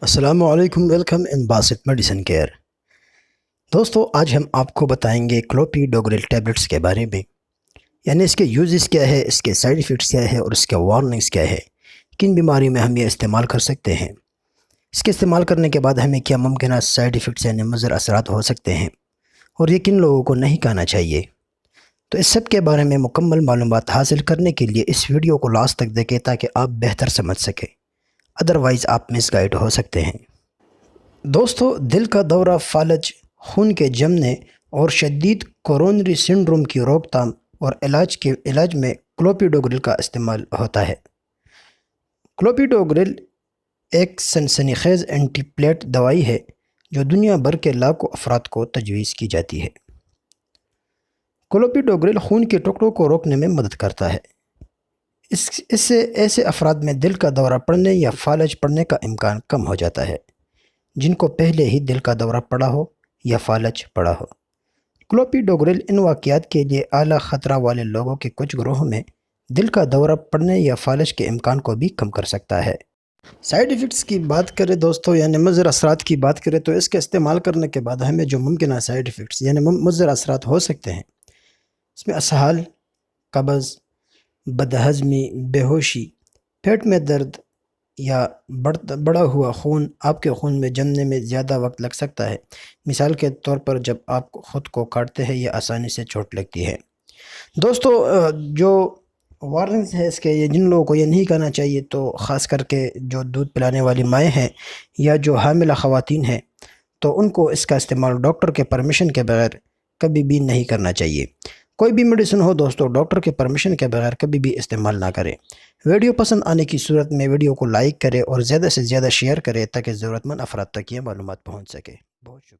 السلام علیکم، welcome in Basit medicine care. دوستو، آج ہم آپ کو بتائیں گے کلوپیڈوگریل ٹیبلٹس کے بارے میں، یعنی اس کے یوزز کیا ہے، اس کے سائیڈ ایفیکٹس کیا ہے اور اس کے وارننگز کیا ہے، کن بیماری میں ہم یہ استعمال کر سکتے ہیں، اس کے استعمال کرنے کے بعد ہمیں کیا ممکنہ سائیڈ ایفیکٹس یعنی مضر اثرات ہو سکتے ہیں، اور یہ کن لوگوں کو نہیں کھانا چاہیے۔ تو اس سب کے بارے میں مکمل معلومات حاصل کرنے کے لیے اس ویڈیو کو لاسٹ تک دیکھیں تاکہ آپ بہتر سمجھ سکیں، ادروائز آپ مس گائیڈ ہو سکتے ہیں۔ دوستو، دل کا دورہ، فالج، خون کے جمنے اور شدید کورونری سنڈروم کی روک تھام اور علاج میں کلوپیڈوگریل کا استعمال ہوتا ہے۔ کلوپیڈوگریل ایک سنسنی خیز اینٹی پلیٹ دوائی ہے جو دنیا بھر کے لاکھوں افراد کو تجویز کی جاتی ہے۔ کلوپیڈوگریل خون کے ٹکڑوں کو روکنے میں مدد کرتا ہے۔ اس سے ایسے افراد میں دل کا دورہ پڑنے یا فالج پڑنے کا امکان کم ہو جاتا ہے جن کو پہلے ہی دل کا دورہ پڑا ہو یا فالج پڑا ہو۔ کلوپیڈوگریل ان واقعات کے لیے اعلیٰ خطرہ والے لوگوں کے کچھ گروہوں میں دل کا دورہ پڑنے یا فالج کے امکان کو بھی کم کر سکتا ہے۔ سائیڈ ایفیکٹس کی بات کریں دوستو، یعنی مضر اثرات کی بات کریں تو اس کے استعمال کرنے کے بعد ہمیں جو ممکنہ سائیڈ ایفیکٹس یعنی مضر اثرات ہو سکتے ہیں، اس میں اسہال، قبض، بدہضمی، بے ہوشی، پیٹ میں درد یا بڑا ہوا خون آپ کے خون میں جمنے میں زیادہ وقت لگ سکتا ہے۔ مثال کے طور پر جب آپ خود کو کاٹتے ہیں یا آسانی سے چوٹ لگتی ہے۔ دوستو، جو وارننگز ہے اس کے، یہ جن لوگوں کو یہ نہیں کرنا چاہیے تو خاص کر کے جو دودھ پلانے والی مائیں ہیں یا جو حاملہ خواتین ہیں، تو ان کو اس کا استعمال ڈاکٹر کے پرمیشن کے بغیر کبھی بھی نہیں کرنا چاہیے۔ کوئی بھی میڈیسن ہو دوستو، ڈاکٹر کے پرمیشن کے بغیر کبھی بھی استعمال نہ کریں۔ ویڈیو پسند آنے کی صورت میں ویڈیو کو لائک کریں اور زیادہ سے زیادہ شیئر کریں تاکہ ضرورت مند افراد تک یہ معلومات پہنچ سکے۔ بہت شکریہ۔